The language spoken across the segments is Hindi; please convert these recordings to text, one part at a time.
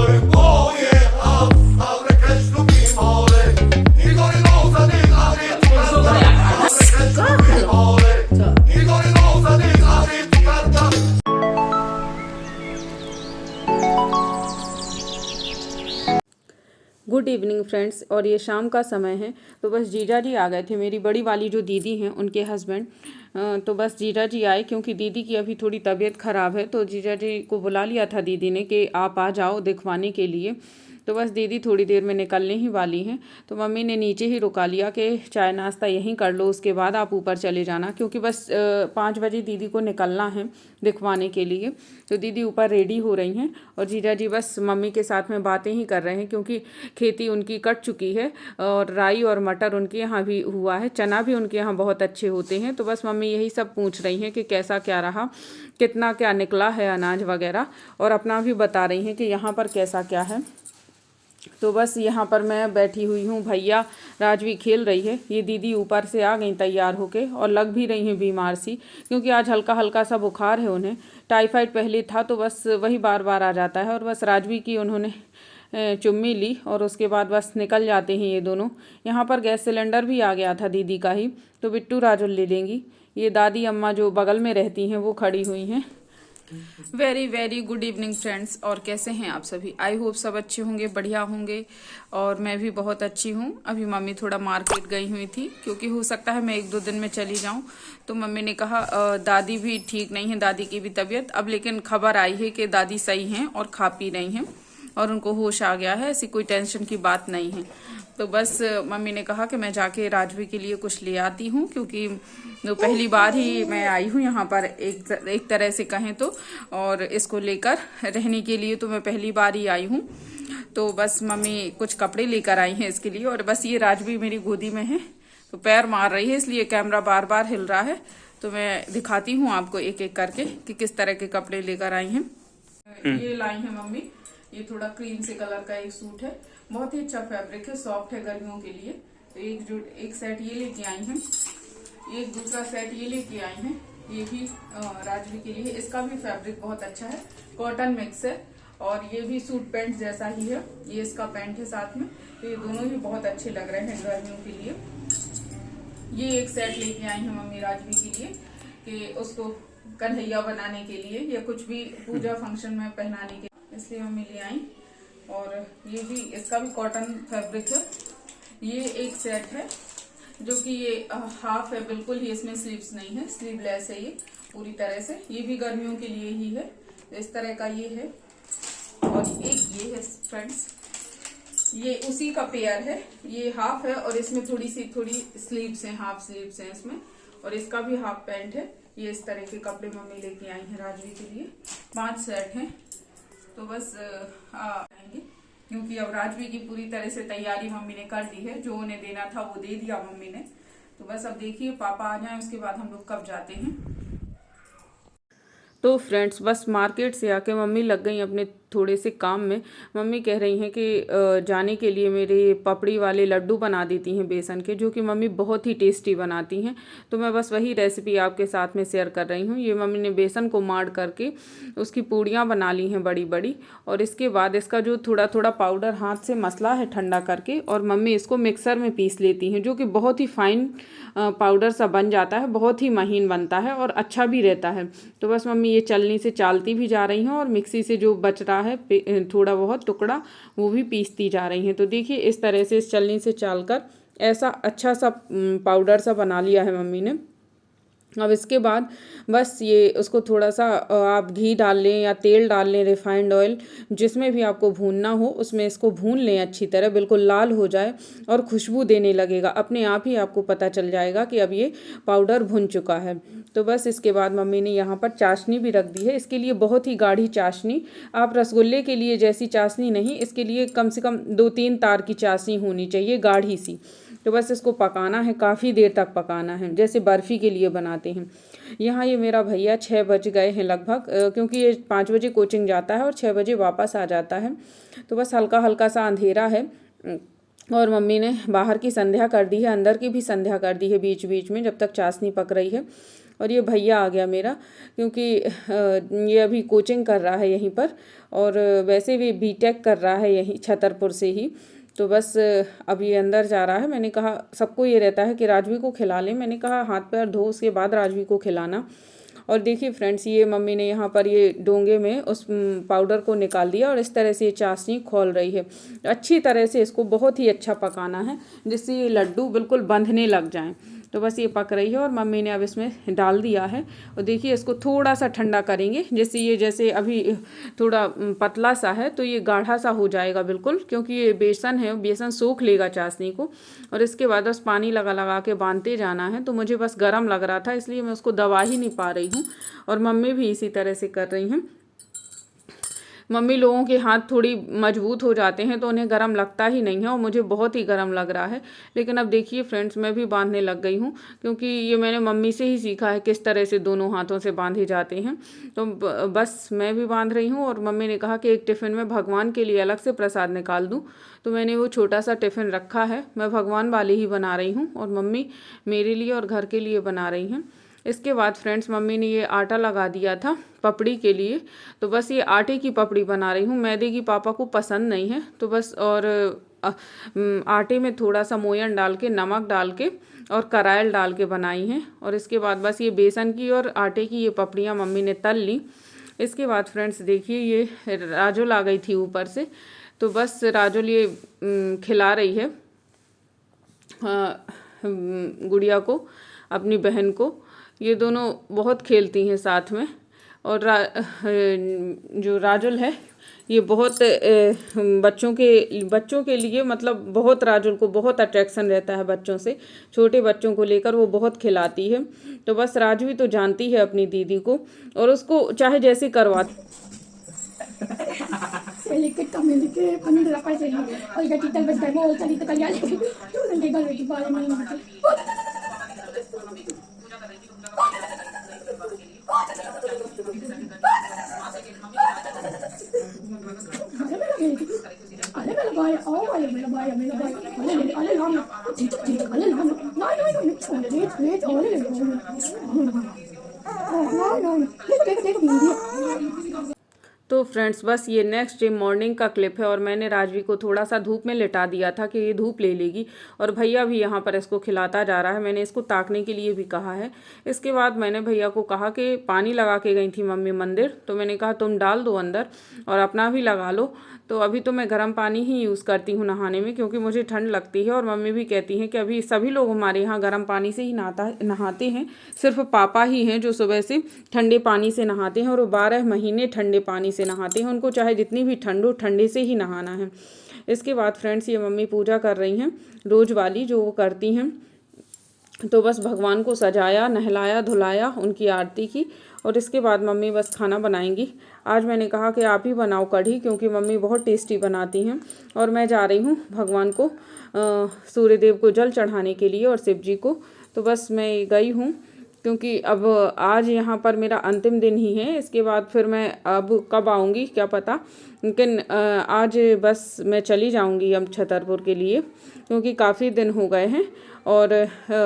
amore, pojechał, dobre kresz lubimole, Igor Rosa dychary, tu karta, dobre kresz lubimole, Igor Rosa dychary, tu karta. Good evening friends. और ये शाम का समय है, तो बस जीजा जी आ गए थे। मेरी बड़ी वाली जो दीदी हैं उनके हस्बैंड, तो बस जीजा जी आए क्योंकि दीदी की अभी थोड़ी तबीयत ख़राब है। तो जीजा जी को बुला लिया था दीदी ने कि आप आ जाओ दिखवाने के लिए। तो बस दीदी थोड़ी देर में निकलने ही वाली हैं, तो मम्मी ने नीचे ही रुका लिया कि चाय नाश्ता यहीं कर लो, उसके बाद आप ऊपर चले जाना, क्योंकि बस 5 बजे दीदी को निकलना है दिखवाने के लिए। तो दीदी ऊपर रेडी हो रही हैं और जीजा जी बस मम्मी के साथ में बातें ही कर रहे हैं, क्योंकि खेती उनकी कट चुकी है और राई और मटर उनके यहाँ भी हुआ है, चना भी उनके यहाँ बहुत अच्छे होते हैं। तो बस मम्मी यही सब पूछ रही हैं कि कैसा क्या रहा, कितना क्या निकला है अनाज वगैरह, और अपना भी बता रही हैं कि यहाँ पर कैसा क्या है। तो बस यहाँ पर मैं बैठी हुई हूँ, भैया राजवी खेल रही है, ये दीदी ऊपर से आ गई तैयार होके और लग भी रही हैं बीमार सी, क्योंकि आज हल्का हल्का सा बुखार है उन्हें। टाइफाइड पहले था तो बस वही बार बार आ जाता है। और बस राजवी की उन्होंने चुम्मी ली और उसके बाद बस निकल जाते हैं ये दोनों। यहाँ पर गैस सिलेंडर भी आ गया था दीदी का ही, तो बिट्टू राजुल ले लेंगी। ये दादी अम्मा जो बगल में रहती हैं वो खड़ी हुई हैं। Very very good evening friends. और कैसे हैं आप सभी? आई होप सब अच्छे होंगे, बढ़िया होंगे, और मैं भी बहुत अच्छी हूँ। अभी मम्मी थोड़ा मार्केट गई हुई थी, क्योंकि हो सकता है मैं 1-2 दिन में चली जाऊँ। तो मम्मी ने कहा दादी भी ठीक नहीं है, दादी की भी तबीयत अब, लेकिन खबर आई है कि दादी सही हैं और खा पी रही हैं और उनको होश आ गया है, ऐसी कोई टेंशन की बात नहीं है। तो बस मम्मी ने कहा कि मैं जाके राजवी के लिए कुछ ले आती हूँ, क्योंकि तो पहली बार ही मैं आई हूँ यहाँ पर एक तरह से कहें तो, और इसको लेकर रहने के लिए तो मैं पहली बार ही आई हूँ। तो बस मम्मी कुछ कपड़े लेकर आई हैं इसके लिए, और बस ये राजवी मेरी गोदी में है तो पैर मार रही है, इसलिए कैमरा बार बार हिल रहा है। तो मैं दिखाती हूँ आपको एक एक करके कि किस तरह के कपड़े लेकर आई हैं। ये लाई है मम्मी, ये थोड़ा क्रीम से कलर का एक सूट है, बहुत ही अच्छा फैब्रिक है, सॉफ्ट है गर्मियों के लिए। तो एक सेट ये लेके आई हैं, एक दूसरा सेट ये लेके आई हैं, ये भी राजवी के लिए। इसका भी फैब्रिक बहुत अच्छा है, कॉटन मिक्स है, और ये भी सूट पैंट जैसा ही है, ये इसका पैंट है साथ में। तो ये दोनों ही बहुत अच्छे लग रहे हैं गर्मियों के लिए। ये एक सेट लेके आई है मम्मी राजवी के लिए कि उसको कन्हैया बनाने के लिए या कुछ भी पूजा फंक्शन में पहनाने के, इसलिए मम्मी ले आई। और ये भी, इसका भी कॉटन फैब्रिक है। ये एक सेट है जो कि ये हाफ है बिल्कुल ही, इसमें स्लीव्स नहीं है, स्लीवलेस है ये पूरी तरह से। ये भी गर्मियों के लिए ही है, इस तरह का ये है। और एक ये है फ्रेंड्स, ये उसी का पेयर है, ये हाफ है और इसमें थोड़ी स्लीव्स हैं, हाफ स्लीव्स हैं इसमें, और इसका भी हाफ पैंट है। ये इस तरह के कपड़े मम्मी लेके आई हैं राजवी के लिए। 5 सेट हैं, तो बस आएंगे, क्योंकि अब राजवी की पूरी तरह से तैयारी मम्मी ने कर दी है, जो उन्हें देना था वो दे दिया मम्मी ने। तो बस अब देखिए पापा आ जाएं, उसके बाद हम लोग कब जाते हैं। तो फ्रेंड्स बस मार्केट से आके मम्मी लग गई अपने थोड़े से काम में। मम्मी कह रही हैं कि जाने के लिए मेरे पपड़ी वाले लड्डू बना देती हैं बेसन के, जो कि मम्मी बहुत ही टेस्टी बनाती हैं। तो मैं बस वही रेसिपी आपके साथ में शेयर कर रही हूँ। ये मम्मी ने बेसन को माड़ करके उसकी पूड़ियाँ बना ली हैं बड़ी बड़ी, और इसके बाद इसका जो थोड़ा थोड़ा पाउडर हाथ से मसला है ठंडा करके, और मम्मी इसको मिक्सर में पीस लेती हैं, जो कि बहुत ही फाइन पाउडर सा बन जाता है, बहुत ही महीन बनता है और अच्छा भी रहता है। तो बस मम्मी ये चलनी से चालती भी जा रही हैं, और मिक्सी से जो बच रहा है थोड़ा बहुत टुकड़ा वो भी पीसती जा रही हैं। तो देखिए इस तरह से इस चलनी से चालकर ऐसा अच्छा सा पाउडर सा बना लिया है मम्मी ने। अब इसके बाद बस ये उसको थोड़ा सा आप घी डाल लें या तेल डाल लें, रिफाइंड ऑयल, जिसमें भी आपको भूनना हो उसमें इसको भून लें अच्छी तरह, बिल्कुल लाल हो जाए और खुशबू देने लगेगा, अपने आप ही आपको पता चल जाएगा कि अब ये पाउडर भुन चुका है। तो बस इसके बाद मम्मी ने यहाँ पर चाशनी भी रख दी है। इसके लिए बहुत ही गाढ़ी चाशनी, आप रसगुल्ले के लिए जैसी चाशनी नहीं, इसके लिए कम से कम 2-3 तार की चाशनी होनी चाहिए, गाढ़ी सी। तो बस इसको पकाना है, काफ़ी देर तक पकाना है, जैसे बर्फ़ी के लिए बनाते हैं। यहाँ ये मेरा भैया 6 बज गए हैं लगभग, क्योंकि ये 5 बजे कोचिंग जाता है और 6 बजे वापस आ जाता है। तो बस हल्का हल्का सा अंधेरा है, और मम्मी ने बाहर की संध्या कर दी है, अंदर की भी संध्या कर दी है बीच बीच में, जब तक चाशनी पक रही है। और ये भैया आ गया मेरा, क्योंकि ये अभी कोचिंग कर रहा है यहीं पर, और वैसे भी बीटेक कर रहा है यहीं छतरपुर से ही। तो बस अब ये अंदर जा रहा है। मैंने कहा सबको ये रहता है कि राजवी को खिला लें, मैंने कहा हाथ पैर धो उसके बाद राजवी को खिलाना। और देखिए फ्रेंड्स, ये मम्मी ने यहाँ पर ये डोंगे में उस पाउडर को निकाल दिया और इस तरह से ये चाशनी खोल रही है। अच्छी तरह से इसको बहुत ही अच्छा पकाना है जिससे ये लड्डू बिल्कुल बंधने लग जाएं। तो बस ये पक रही है और मम्मी ने अब इसमें डाल दिया है। और देखिए इसको थोड़ा सा ठंडा करेंगे, जिससे ये जैसे अभी थोड़ा पतला सा है तो ये गाढ़ा सा हो जाएगा बिल्कुल, क्योंकि ये बेसन है, बेसन सोख लेगा चाशनी को। और इसके बाद बस पानी लगा लगा के बांधते जाना है। तो मुझे बस गर्म लग रहा था इसलिए मैं उसको दबा ही नहीं पा रही हूँ, और मम्मी भी इसी तरह से कर रही हैं। मम्मी लोगों के हाथ थोड़ी मजबूत हो जाते हैं तो उन्हें गरम लगता ही नहीं है, और मुझे बहुत ही गरम लग रहा है। लेकिन अब देखिए फ्रेंड्स, मैं भी बांधने लग गई हूँ, क्योंकि ये मैंने मम्मी से ही सीखा है किस तरह से दोनों हाथों से बांधे जाते हैं। तो बस मैं भी बांध रही हूँ। और मम्मी ने कहा कि एक टिफ़िन में भगवान के लिए अलग से प्रसाद निकाल दूँ, तो मैंने वो छोटा सा टिफ़िन रखा है। मैं भगवान वाले ही बना रही हूँ और मम्मी मेरे लिए और घर के लिए बना रही हैं। इसके बाद फ्रेंड्स, मम्मी ने ये आटा लगा दिया था पपड़ी के लिए, तो बस ये आटे की पपड़ी बना रही हूँ। मैदे की पापा को पसंद नहीं है, तो बस और आटे में थोड़ा सा मोयन डाल के, नमक डाल के और करायल डाल के बनाई हैं। और इसके बाद बस ये बेसन की और आटे की ये पपड़ियाँ मम्मी ने तल ली। इसके बाद फ्रेंड्स देखिए, ये राजुल आ गई थी ऊपर से, तो बस राजुल ये खिला रही है गुड़िया को, अपनी बहन को। ये दोनों बहुत खेलती हैं साथ में। और जो राजुल है ये बहुत बच्चों के लिए, मतलब बहुत, राजुल को बहुत अट्रैक्शन रहता है बच्चों से, छोटे बच्चों को लेकर वो बहुत खिलाती है। तो बस राजवी तो जानती है अपनी दीदी को, और उसको चाहे जैसे करवाती। तो फ्रेंड्स, बस ये नेक्स्ट डे मॉर्निंग का क्लिप है, और मैंने राजवी को थोड़ा सा धूप में लिटा दिया था कि ये धूप ले लेगी, और भैया भी यहाँ पर इसको खिलाता जा रहा है। मैंने इसको ताकने के लिए भी कहा है। इसके बाद मैंने भैया को कहा कि पानी लगा के गई थी मम्मी मंदिर, तो मैंने कहा तुम डाल दो अंदर और अपना भी लगा लो। तो अभी तो मैं गर्म पानी ही यूज़ करती हूँ नहाने में, क्योंकि मुझे ठंड लगती है। और मम्मी भी कहती हैं कि अभी सभी लोग हमारे यहाँ गर्म पानी से ही नहाते हैं, सिर्फ पापा ही हैं जो सुबह से ठंडे पानी से नहाते हैं, और वो 12 महीने ठंडे पानी से नहाते हैं। उनको चाहे जितनी भी ठंड हो, ठंडे से ही नहाना है। इसके बाद फ्रेंड्स, ये मम्मी पूजा कर रही हैं रोज़ वाली जो वो करती हैं। तो बस भगवान को सजाया, नहलाया, धुलाया, उनकी आरती की, और इसके बाद मम्मी बस खाना बनाएंगी। आज मैंने कहा कि आप ही बनाओ कढ़ी, क्योंकि मम्मी बहुत टेस्टी बनाती हैं। और मैं जा रही हूँ भगवान को, सूर्यदेव को जल चढ़ाने के लिए और शिव जी को। तो बस मैं गई हूँ, क्योंकि अब आज यहाँ पर मेरा अंतिम दिन ही है। इसके बाद फिर मैं अब कब आऊँगी क्या पता, लेकिन आज बस मैं चली जाऊँगी अब छतरपुर के लिए, क्योंकि काफ़ी दिन हो गए हैं, और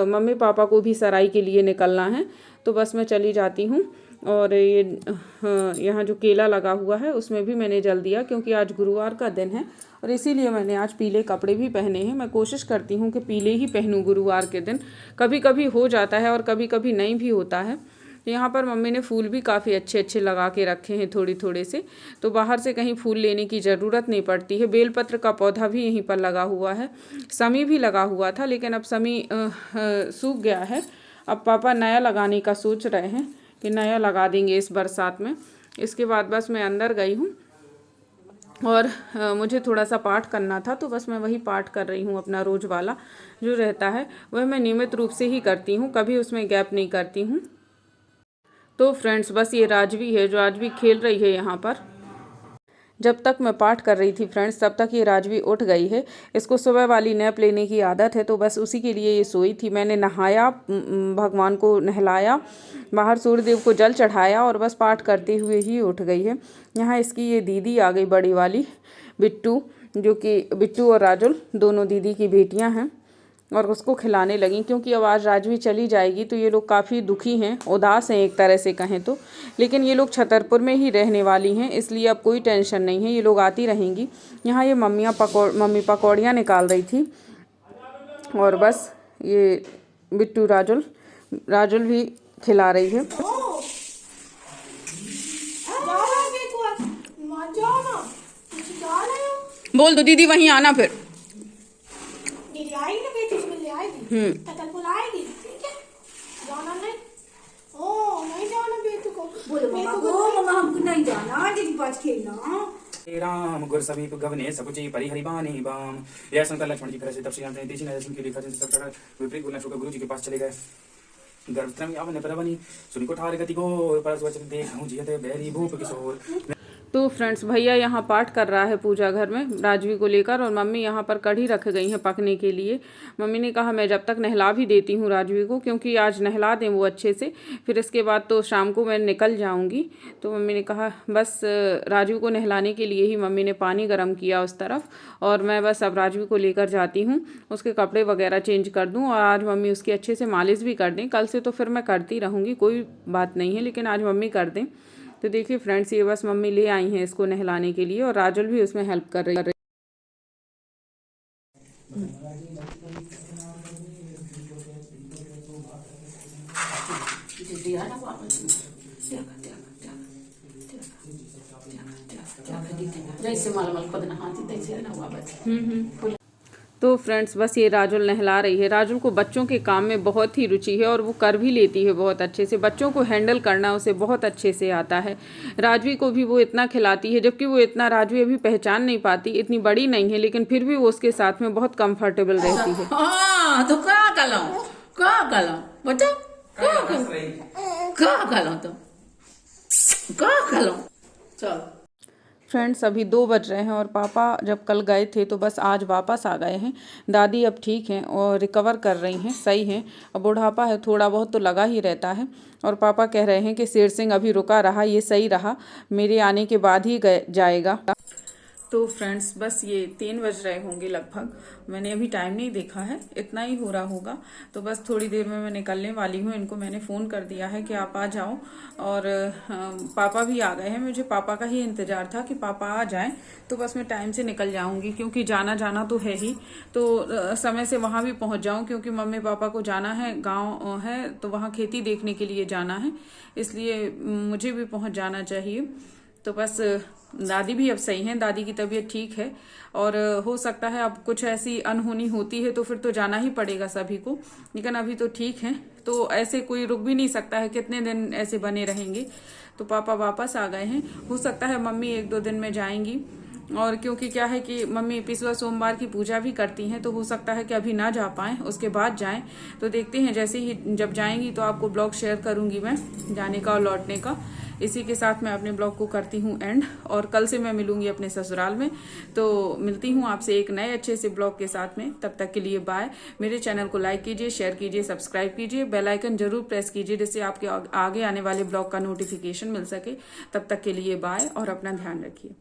मम्मी पापा को भी सराई के लिए निकलना है। तो बस मैं चली जाती हूँ। और ये यहाँ जो केला लगा हुआ है उसमें भी मैंने जल दिया, क्योंकि आज गुरुवार का दिन है, और इसीलिए मैंने आज पीले कपड़े भी पहने हैं। मैं कोशिश करती हूँ कि पीले ही पहनूँ गुरुवार के दिन। कभी कभी हो जाता है और कभी कभी नहीं भी होता है। यहाँ पर मम्मी ने फूल भी काफ़ी अच्छे अच्छे लगा के रखे हैं, थोड़े थोड़े से, तो बाहर से कहीं फूल लेने की ज़रूरत नहीं पड़ती है। बेलपत्र का पौधा भी यहीं पर लगा हुआ है, समी भी लगा हुआ था, लेकिन अब समी सूख गया है। अब पापा नया लगाने का सोच रहे हैं कि नया लगा देंगे इस बरसात में। इसके बाद बस मैं अंदर गई हूँ, और मुझे थोड़ा सा पाठ करना था, तो बस मैं वही पाठ कर रही हूँ। अपना रोज़ वाला जो रहता है वह मैं नियमित रूप से ही करती हूँ, कभी उसमें गैप नहीं करती हूँ। तो फ्रेंड्स, बस ये राजवी है जो आज भी खेल रही है यहाँ पर। जब तक मैं पाठ कर रही थी फ्रेंड्स, तब तक ये राजवी उठ गई है। इसको सुबह वाली नैप लेने की आदत है, तो बस उसी के लिए ये सोई थी। मैंने नहाया, भगवान को नहलाया, बाहर सूर्यदेव को जल चढ़ाया, और बस पाठ करते हुए ही उठ गई है। यहाँ इसकी ये दीदी आ गई, बड़ी वाली बिट्टू, जो कि बिट्टू और राजुल दोनों दीदी की बेटियाँ हैं। और उसको खिलाने लगी, क्योंकि अब आज राजवी चली जाएगी तो ये लोग काफ़ी दुखी हैं, उदास हैं एक तरह से कहें तो। लेकिन ये लोग छतरपुर में ही रहने वाली हैं, इसलिए अब कोई टेंशन नहीं है, ये लोग आती रहेंगी। यहाँ ये मम्मी पकौड़ियाँ निकाल रही थी, और बस ये बिट्टू राजुल भी खिला रही है। बोल दो दीदी वहीं आना, फिर दीदी आएगी ना बेटी, उसमें ले आएगी, तकलपुर आएगी, ठीक है? जाना नहीं, ओ नहीं जाना बेटू को, बोलो मम्मा हमको नहीं जाना, दीदी पास खेलना। राम गुर समीप गवने सकुचि परिहरि बानी बाम। यह सुनकर लक्ष्मण जी फिर तब श्री राम ने देशी नरसिंह के लिए सब चढ़ा विपरीत बोलना शुक्र गुरु जी के पास चले गए। गर्भत्रम यावन परवनी सुनि को ठार गति को परस वचन देखूं जियते बैरी भूप किशोर। तो फ्रेंड्स, भैया यहाँ पाठ कर रहा है पूजा घर में राजवी को लेकर, और मम्मी यहाँ पर कढ़ी रख गई हैं पकने के लिए। मम्मी ने कहा मैं जब तक नहला भी देती हूँ राजवी को, क्योंकि आज नहला दें वो अच्छे से, फिर इसके बाद तो शाम को मैं निकल जाऊँगी। तो मम्मी ने कहा बस राजवी को नहलाने के लिए ही मम्मी ने पानी गर्म किया उस तरफ, और मैं बस अब राजवी को लेकर जाती हूँ, उसके कपड़े वगैरह चेंज कर दूँ, और आज मम्मी उसकी अच्छे से मालिश भी कर दें। कल से तो फिर मैं करती रहूँगी, कोई बात नहीं है, लेकिन आज मम्मी कर दें। तो देखिए फ्रेंड्स, ये बस मम्मी ले आई हैं इसको नहलाने के लिए, और राजुल भी उसमें हेल्प कर रही है। तो फ्रेंड्स, बस ये राजुल नहला रही है। राजुल को बच्चों के काम में बहुत ही रुचि है, और वो कर भी लेती है बहुत अच्छे से। बच्चों को हैंडल करना उसे बहुत अच्छे से आता है। राजवी को भी वो इतना खिलाती है, जबकि वो इतना राजवी अभी पहचान नहीं पाती, इतनी बड़ी नहीं है, लेकिन फिर भी वो उसके साथ में बहुत कंफर्टेबल रहती है। तो क्या करो बच्चा, चल। फ्रेंड्स, अभी 2 बज रहे हैं, और पापा जब कल गए थे तो बस आज वापस आ गए हैं। दादी अब ठीक हैं और रिकवर कर रही हैं, सही हैं। अब बुढ़ापा है, थोड़ा बहुत तो लगा ही रहता है, और पापा कह रहे हैं कि शेर सिंह अभी रुका रहा, ये सही रहा, मेरे आने के बाद ही जाएगा। तो फ्रेंड्स, बस ये 3 बज रहे होंगे लगभग, मैंने अभी टाइम नहीं देखा है, इतना ही हो रहा होगा। तो बस थोड़ी देर में मैं निकलने वाली हूँ। इनको मैंने फ़ोन कर दिया है कि आप आ जाओ, और पापा भी आ गए हैं। मुझे पापा का ही इंतज़ार था कि पापा आ जाएं, तो बस मैं टाइम से निकल जाऊंगी, क्योंकि जाना तो है ही, तो समय से वहाँ भी पहुँच जाऊँ, क्योंकि मम्मी पापा को जाना है, गाँव है तो वहाँ खेती देखने के लिए जाना है, इसलिए मुझे भी पहुँच जाना चाहिए। तो बस दादी भी अब सही हैं, दादी की तबीयत ठीक है, और हो सकता है अब कुछ ऐसी अनहोनी होती है तो फिर तो जाना ही पड़ेगा सभी को, लेकिन अभी तो ठीक है। तो ऐसे कोई रुक भी नहीं सकता है, कितने दिन ऐसे बने रहेंगे। तो पापा वापस आ गए हैं, हो सकता है मम्मी 1-2 दिन में जाएंगी, और क्योंकि क्या है कि मम्मी पिछला सोमवार की पूजा भी करती हैं, तो हो सकता है कि अभी ना जा पाएँ, उसके बाद जाएं। तो देखते हैं, जैसे ही जब जाएंगी तो आपको ब्लॉग शेयर करूंगी मैं जाने का और लौटने का। इसी के साथ मैं अपने ब्लॉग को करती हूँ एंड, और कल से मैं मिलूंगी अपने ससुराल में। तो मिलती हूँ आपसे एक नए अच्छे से ब्लॉग के साथ में, तब तक के लिए बाय। मेरे चैनल को लाइक कीजिए, शेयर कीजिए, सब्सक्राइब कीजिए, बेल आइकन जरूर प्रेस कीजिए, जिससे आपके आगे आने वाले ब्लॉग का नोटिफिकेशन मिल सके। तब तक के लिए बाय, और अपना ध्यान रखिए।